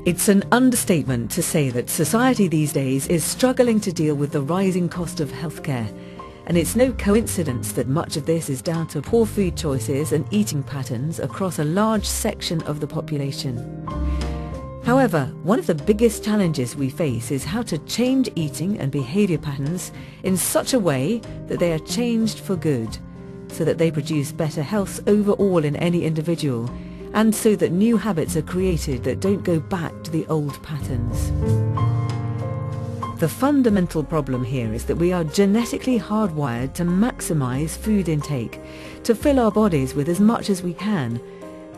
It's an understatement to say that society these days is struggling to deal with the rising cost of healthcare, and it's no coincidence that much of this is down to poor food choices and eating patterns across a large section of the population. However, one of the biggest challenges we face is how to change eating and behaviour patterns in such a way that they are changed for good, so that they produce better health overall in any individual, and so that new habits are created that don't go back to the old patterns. The fundamental problem here is that we are genetically hardwired to maximise food intake, to fill our bodies with as much as we can.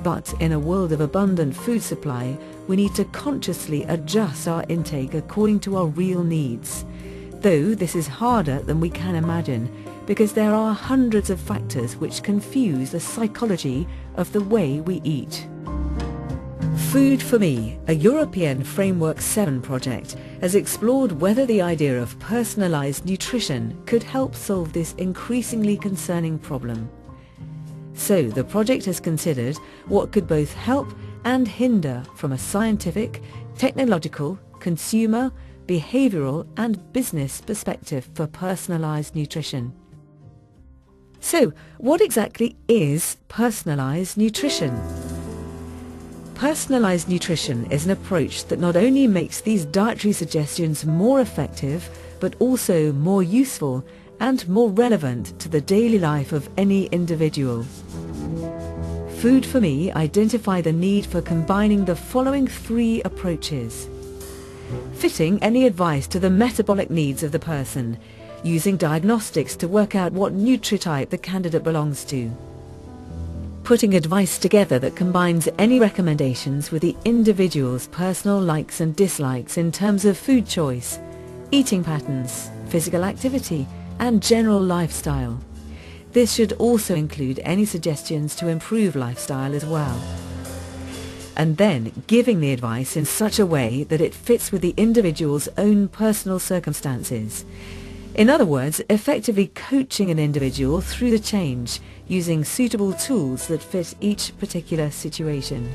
But in a world of abundant food supply, we need to consciously adjust our intake according to our real needs. Though this is harder than we can imagine, because there are hundreds of factors which confuse the psychology of the way we eat. Food4Me, a European Framework 7 project, has explored whether the idea of personalised nutrition could help solve this increasingly concerning problem. So the project has considered what could both help and hinder from a scientific, technological, consumer, behavioural and business perspective for personalised nutrition. So, what exactly is personalised nutrition? Personalised nutrition is an approach that not only makes these dietary suggestions more effective, but also more useful and more relevant to the daily life of any individual. Food4Me identify the need for combining the following three approaches. Fitting any advice to the metabolic needs of the person, using diagnostics to work out what nutritype the candidate belongs to. Putting advice together that combines any recommendations with the individual's personal likes and dislikes in terms of food choice, eating patterns, physical activity, and general lifestyle. This should also include any suggestions to improve lifestyle as well. And then giving the advice in such a way that it fits with the individual's own personal circumstances. In other words, effectively coaching an individual through the change using suitable tools that fit each particular situation.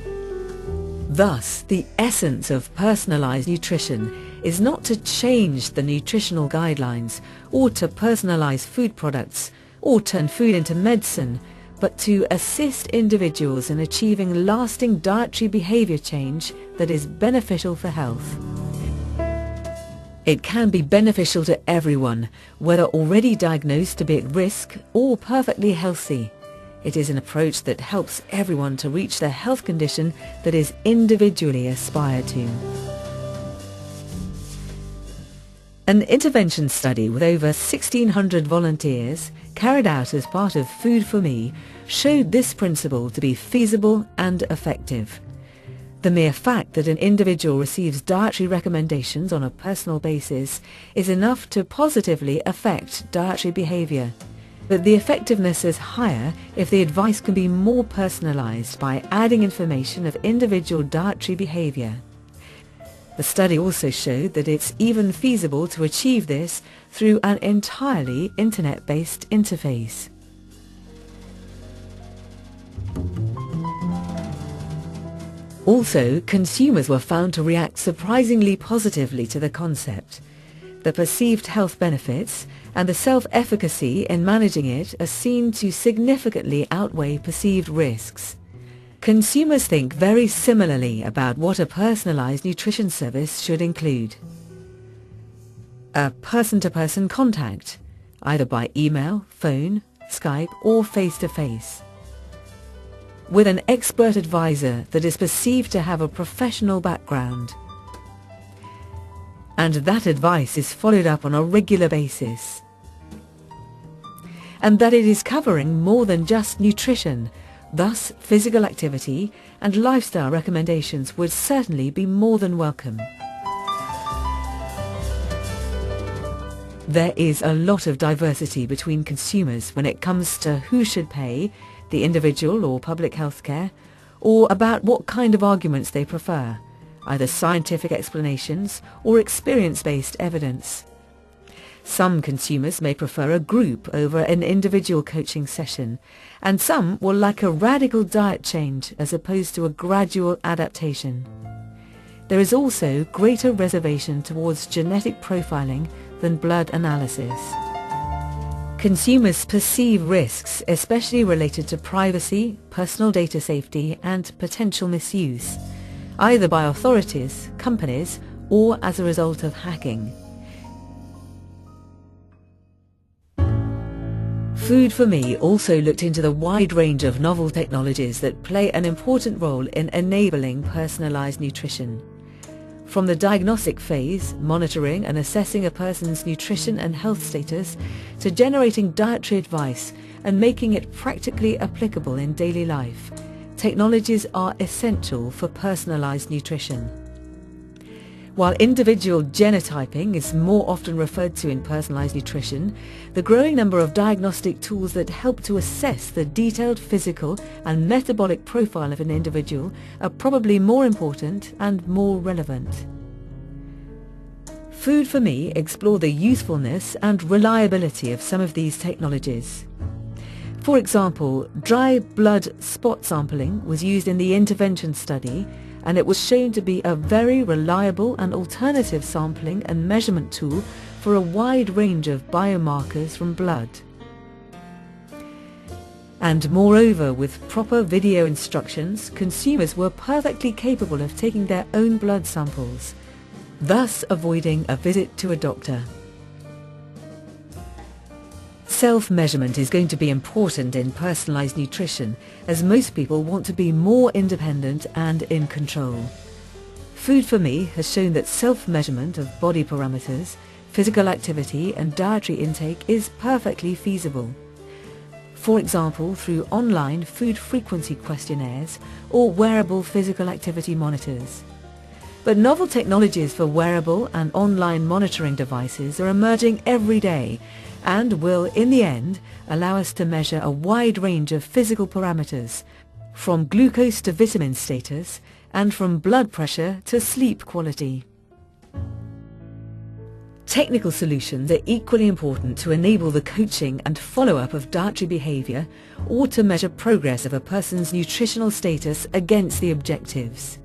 Thus, the essence of personalised nutrition is not to change the nutritional guidelines or to personalise food products or turn food into medicine, but to assist individuals in achieving lasting dietary behaviour change that is beneficial for health. It can be beneficial to everyone, whether already diagnosed to be at risk or perfectly healthy. It is an approach that helps everyone to reach the health condition that is individually aspired to. An intervention study with over 1,600 volunteers carried out as part of Food4Me showed this principle to be feasible and effective. The mere fact that an individual receives dietary recommendations on a personal basis is enough to positively affect dietary behaviour. But the effectiveness is higher if the advice can be more personalised by adding information of individual dietary behaviour. The study also showed that it's even feasible to achieve this through an entirely internet-based interface. Also, consumers were found to react surprisingly positively to the concept. The perceived health benefits and the self-efficacy in managing it are seen to significantly outweigh perceived risks. Consumers think very similarly about what a personalised nutrition service should include. A person-to-person contact, either by email, phone, Skype or face-to-face. With an expert advisor that is perceived to have a professional background. And that advice is followed up on a regular basis. And that it is covering more than just nutrition, thus physical activity and lifestyle recommendations would certainly be more than welcome. There is a lot of diversity between consumers when it comes to who should pay, the individual or public healthcare, or about what kind of arguments they prefer, either scientific explanations or experience-based evidence. Some consumers may prefer a group over an individual coaching session, and some will like a radical diet change as opposed to a gradual adaptation. There is also greater reservation towards genetic profiling than blood analysis. Consumers perceive risks, especially related to privacy, personal data safety, and potential misuse, either by authorities, companies, or as a result of hacking. Food4Me also looked into the wide range of novel technologies that play an important role in enabling personalized nutrition. From the diagnostic phase, monitoring and assessing a person's nutrition and health status, to generating dietary advice and making it practically applicable in daily life, technologies are essential for personalized nutrition. While individual genotyping is more often referred to in personalized nutrition, the growing number of diagnostic tools that help to assess the detailed physical and metabolic profile of an individual are probably more important and more relevant. Food4Me explored the usefulness and reliability of some of these technologies. For example, dry blood spot sampling was used in the intervention study, and it was shown to be a very reliable and alternative sampling and measurement tool for a wide range of biomarkers from blood. And moreover, with proper video instructions, consumers were perfectly capable of taking their own blood samples, thus avoiding a visit to a doctor. Self-measurement is going to be important in personalized nutrition, as most people want to be more independent and in control. Food4Me has shown that self-measurement of body parameters, physical activity and dietary intake is perfectly feasible. For example, through online food frequency questionnaires or wearable physical activity monitors. But novel technologies for wearable and online monitoring devices are emerging every day, and will, in the end, allow us to measure a wide range of physical parameters, from glucose to vitamin status, and from blood pressure to sleep quality. Technical solutions are equally important to enable the coaching and follow-up of dietary behaviour, or to measure progress of a person's nutritional status against the objectives.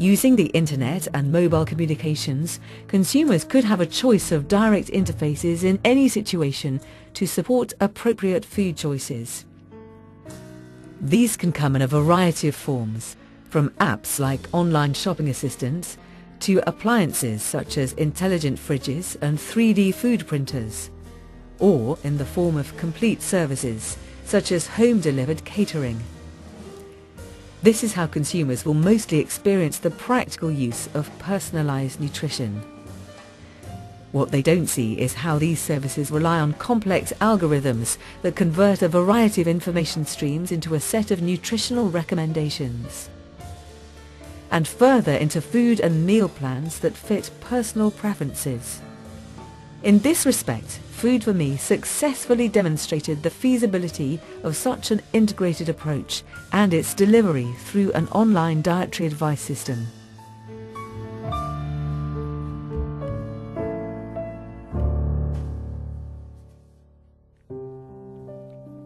Using the internet and mobile communications, consumers could have a choice of direct interfaces in any situation to support appropriate food choices. These can come in a variety of forms, from apps like online shopping assistants to appliances such as intelligent fridges and 3D food printers, or in the form of complete services such as home-delivered catering. This is how consumers will mostly experience the practical use of personalized nutrition. What they don't see is how these services rely on complex algorithms that convert a variety of information streams into a set of nutritional recommendations, and further into food and meal plans that fit personal preferences. In this respect, Food4Me successfully demonstrated the feasibility of such an integrated approach and its delivery through an online dietary advice system.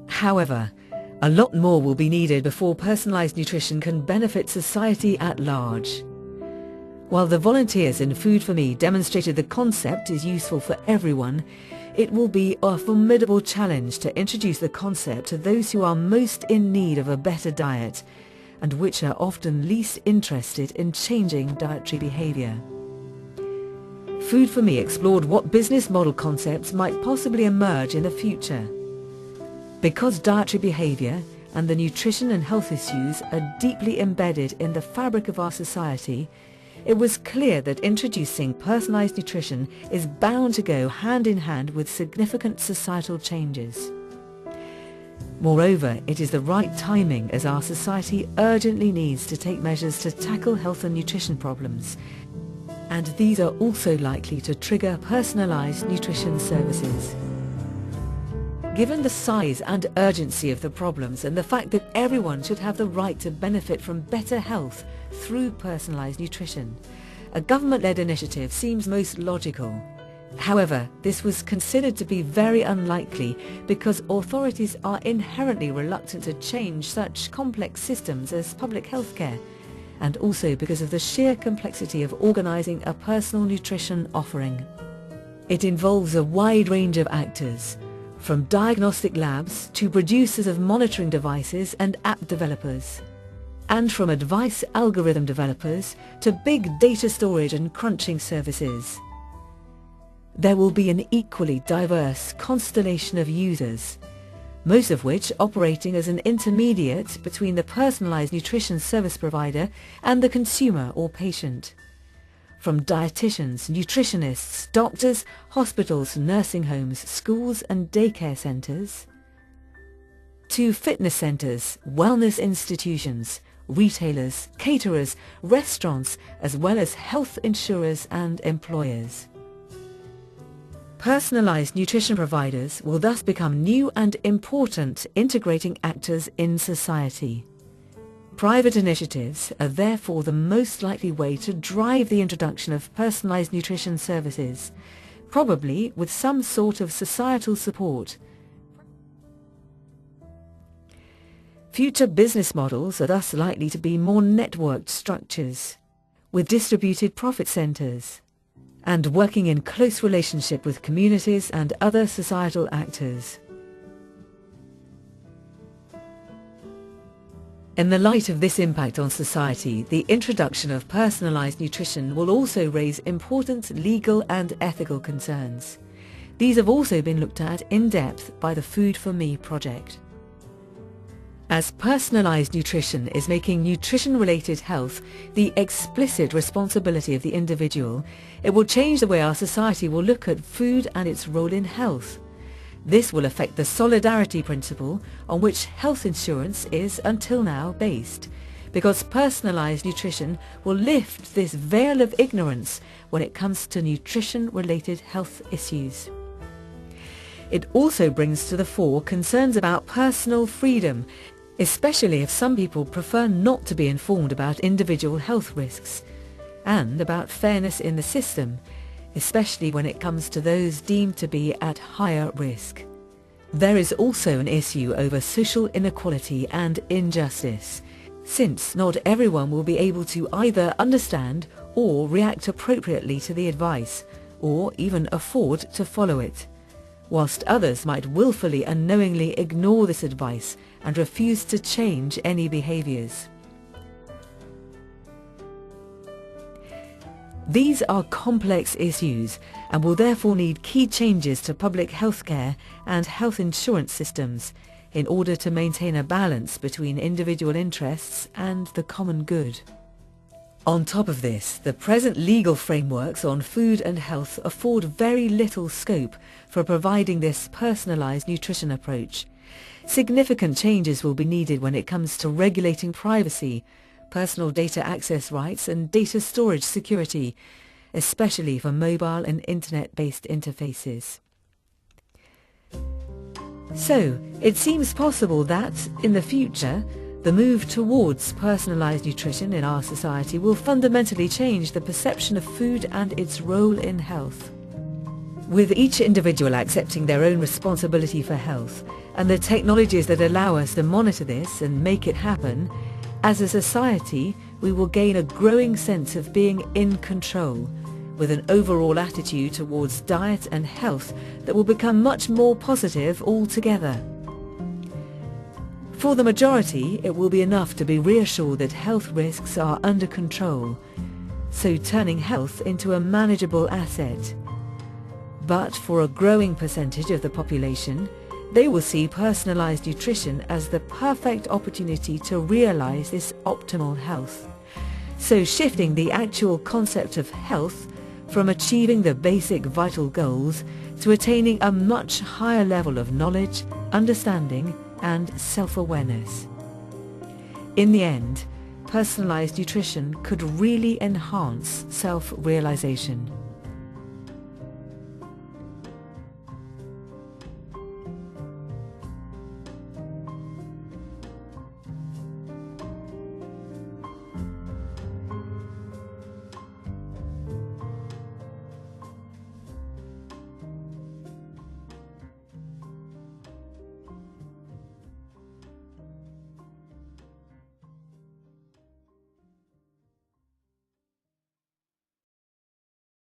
However, a lot more will be needed before personalized nutrition can benefit society at large. While the volunteers in Food4Me demonstrated the concept is useful for everyone, it will be a formidable challenge to introduce the concept to those who are most in need of a better diet, and which are often least interested in changing dietary behaviour. Food4Me explored what business model concepts might possibly emerge in the future. Because dietary behaviour and the nutrition and health issues are deeply embedded in the fabric of our society, it was clear that introducing personalised nutrition is bound to go hand in hand with significant societal changes. Moreover, it is the right timing as our society urgently needs to take measures to tackle health and nutrition problems, and these are also likely to trigger personalised nutrition services. Given the size and urgency of the problems and the fact that everyone should have the right to benefit from better health through personalised nutrition, a government-led initiative seems most logical. However, this was considered to be very unlikely because authorities are inherently reluctant to change such complex systems as public health care, and also because of the sheer complexity of organizing a personal nutrition offering. It involves a wide range of actors, from diagnostic labs to producers of monitoring devices and app developers, and from advice algorithm developers to big data storage and crunching services. There will be an equally diverse constellation of users, most of which operating as an intermediate between the personalized nutrition service provider and the consumer or patient. From dietitians, nutritionists, doctors, hospitals, nursing homes, schools and daycare centres, to fitness centres, wellness institutions, retailers, caterers, restaurants, as well as health insurers and employers. Personalized nutrition providers will thus become new and important integrating actors in society. Private initiatives are therefore the most likely way to drive the introduction of personalized nutrition services, probably with some sort of societal support. Future business models are thus likely to be more networked structures, with distributed profit centers, and working in close relationship with communities and other societal actors. In the light of this impact on society, the introduction of personalized nutrition will also raise important legal and ethical concerns. These have also been looked at in depth by the Food4Me project. As personalized nutrition is making nutrition-related health the explicit responsibility of the individual, it will change the way our society will look at food and its role in health. This will affect the solidarity principle on which health insurance is until now based, because personalized nutrition will lift this veil of ignorance when it comes to nutrition-related health issues. It also brings to the fore concerns about personal freedom, especially if some people prefer not to be informed about individual health risks, and about fairness in the system, especially when it comes to those deemed to be at higher risk. There is also an issue over social inequality and injustice, since not everyone will be able to either understand or react appropriately to the advice, or even afford to follow it, whilst others might willfully and knowingly ignore this advice and refuse to change any behaviours. These are complex issues and will therefore need key changes to public healthcare and health insurance systems in order to maintain a balance between individual interests and the common good. On top of this, the present legal frameworks on food and health afford very little scope for providing this personalised nutrition approach. Significant changes will be needed when it comes to regulating privacy, personal data access rights and data storage security, especially for mobile and internet-based interfaces. So, it seems possible that, in the future, the move towards personalised nutrition in our society will fundamentally change the perception of food and its role in health. With each individual accepting their own responsibility for health, and the technologies that allow us to monitor this and make it happen, as a society we will gain a growing sense of being in control, with an overall attitude towards diet and health that will become much more positive altogether. For the majority, it will be enough to be reassured that health risks are under control, so turning health into a manageable asset. But for a growing percentage of the population, they will see personalised nutrition as the perfect opportunity to realise this optimal health. So shifting the actual concept of health from achieving the basic vital goals to attaining a much higher level of knowledge, understanding and self-awareness. In the end, personalised nutrition could really enhance self-realisation.